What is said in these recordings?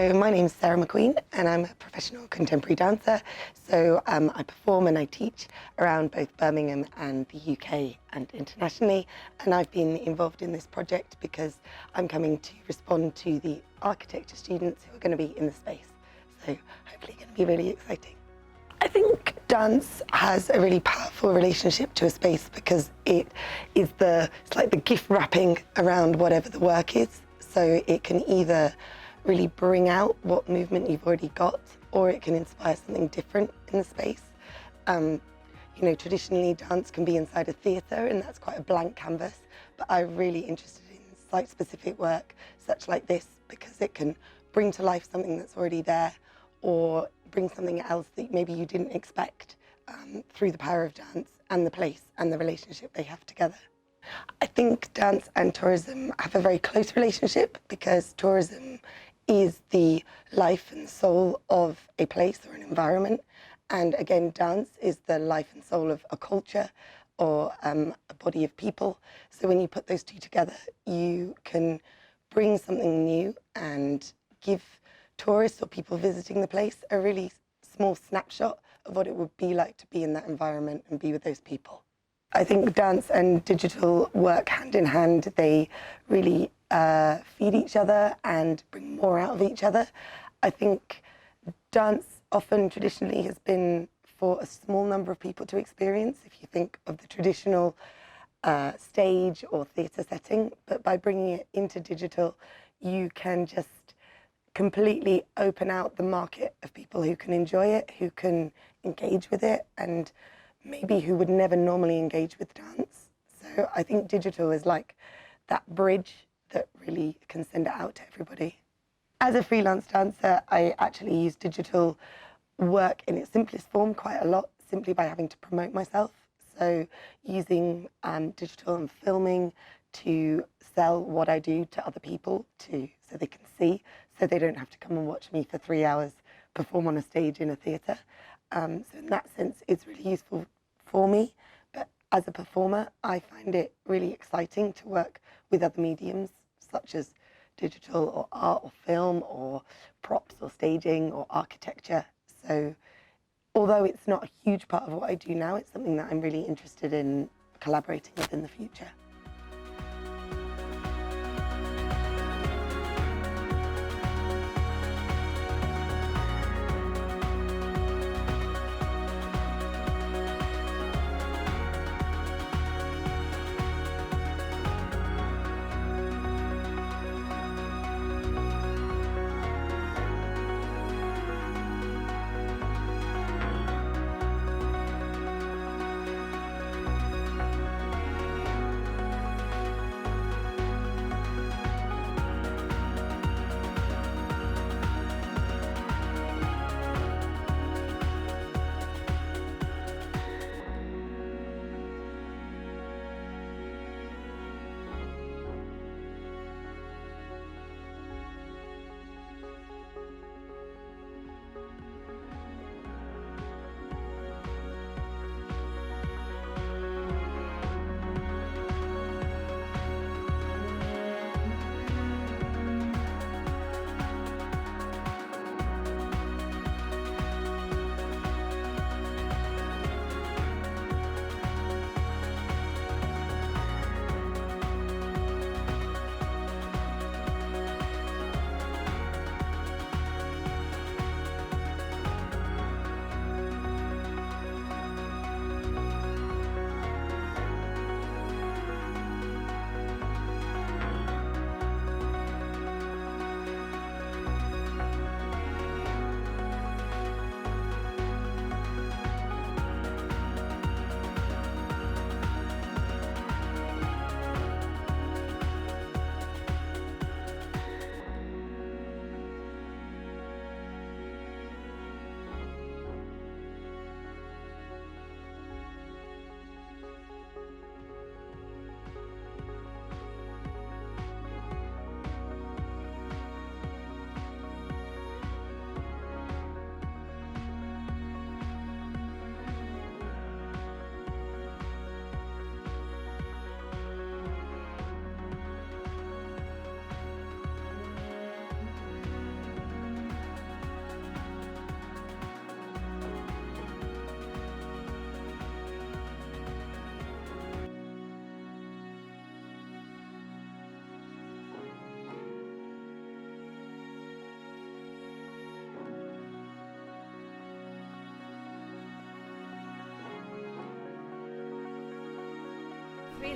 So my name's Sarah McQueen and I'm a professional contemporary dancer. So I perform and I teach around both Birmingham and the UK and internationally. And I've been involved in this project because I'm coming to respond to the architecture students who are going to be in the space. So hopefully going to be really exciting. I think dance has a really powerful relationship to a space because it's like the gift wrapping around whatever the work is. So it can either really bring out what movement you've already got, or it can inspire something different in the space. Traditionally dance can be inside a theatre and that's quite a blank canvas, but I'm really interested in site-specific work such like this because it can bring to life something that's already there or bring something else that maybe you didn't expect through the power of dance and the place and the relationship they have together. I think dance and tourism have a very close relationship because tourism is the life and soul of a place or an environment. And again, dance is the life and soul of a culture or a body of people. So when you put those two together, you can bring something new and give tourists or people visiting the place a really small snapshot of what it would be like to be in that environment and be with those people. I think dance and digital work hand in hand. They really feed each other and bring more out of each other. I think dance often traditionally has been for a small number of people to experience, if you think of the traditional stage or theatre setting, but by bringing it into digital, you can just completely open out the market of people who can enjoy it, who can engage with it, and maybe who would never normally engage with dance. So I think digital is like that bridge that really can send it out to everybody. As a freelance dancer, I actually use digital work in its simplest form quite a lot, simply by having to promote myself. So using digital and filming to sell what I do to other people so they can see, so they don't have to come and watch me for 3 hours perform on a stage in a theatre. So in that sense, it's really useful for me. But as a performer, I find it really exciting to work with other mediums, such as digital or art or film or props or staging or architecture. So although it's not a huge part of what I do now, it's something that I'm really interested in collaborating with in the future.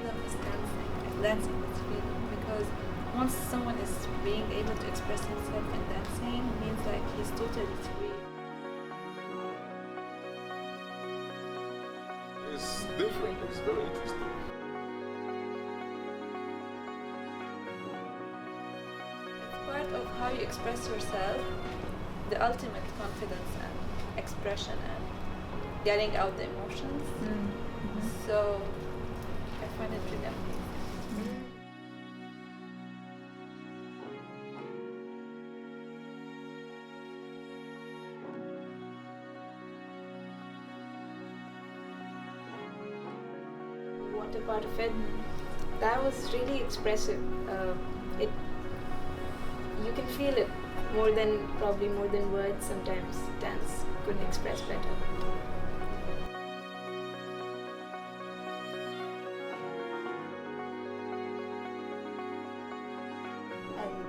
freedom is dancing, and dancing is freedom, because once someone is being able to express himself in dancing, means like he's totally free. It's different, it's very interesting. It's part of how you express yourself, the ultimate confidence and expression and getting out the emotions. Mm-hmm. So I find it really amazing. Water part of it, that was really expressive. You can feel it probably more than words. Sometimes dance could express better.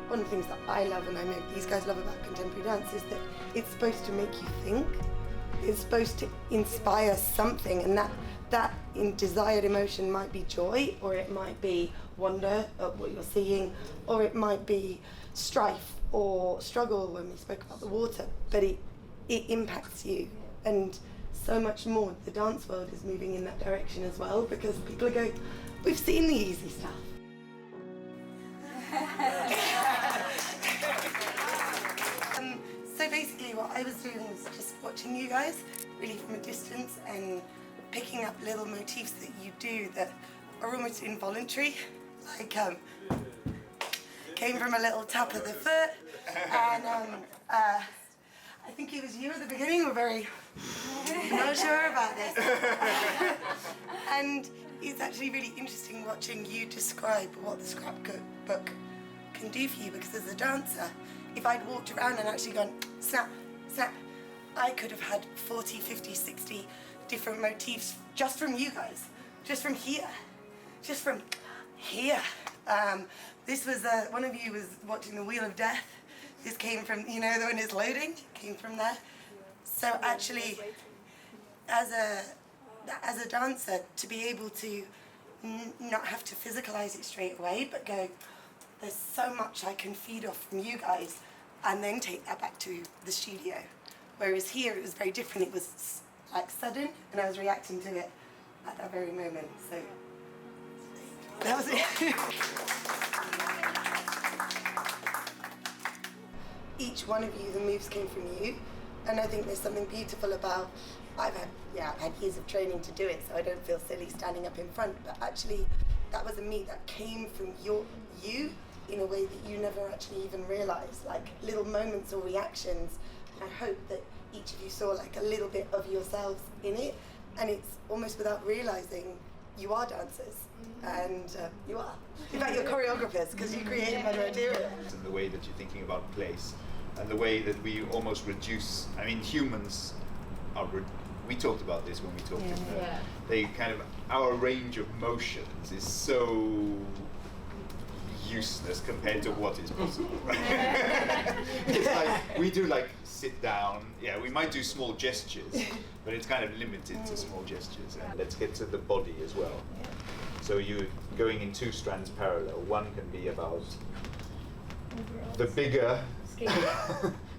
One of the things that I love, and I know these guys love about contemporary dance, is that it's supposed to make you think. It's supposed to inspire something, and that desired emotion might be joy, or it might be wonder at what you're seeing, or it might be strife or struggle when we spoke about the water, but it impacts you, and so much more. The dance world is moving in that direction as well, because people are going, we've seen the easy stuff. So basically what I was doing was just watching you guys really from a distance and picking up little motifs that you do that are almost involuntary, like came from a little tap of the foot, and I think it was you at the beginning were very not sure about this. And it's actually really interesting watching you describe what the scrapbook can do for you, because as a dancer, if I'd walked around and actually gone snap, snap, I could have had 40, 50, 60 different motifs just from you guys, just from here, just from here. This was, one of you was watching the Wheel of Death. This came from, you know, when it's loading, came from there. So actually, as a dancer, to be able to not have to physicalize it straight away, but go, there's so much I can feed off from you guys, and then take that back to the studio. Whereas here, it was very different. It was like sudden, and I was reacting to it at that very moment. So that was it. Each one of you, the moves came from you, and I think there's something beautiful about. I've had years of training to do it, so I don't feel silly standing up in front. But actually, that was a me that came from you in a way that you never actually even realised, like little moments or reactions. And I hope that each of you saw like a little bit of yourselves in it, and it's almost without realising you are dancers, and you are. In fact, you're choreographers, because you create material. And the way that you're thinking about place, and the way that we almost reduce, I mean, humans are, we talked about this when we talked they kind of, our range of motions is so useless compared to what is possible, right? It's like, we do like sit down, we might do small gestures, but it's kind of limited to small gestures. And let's get to the body as well. So you're going in two strands parallel. One can be about the bigger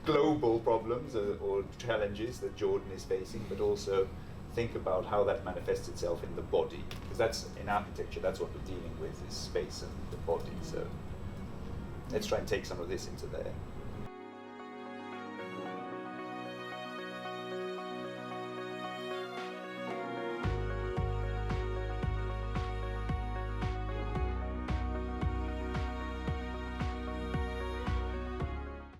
global problems or challenges that Jordan is facing, but also think about how that manifests itself in the body, because that's, in architecture, that's what we're dealing with, is space and the body. So let's try and take some of this into there.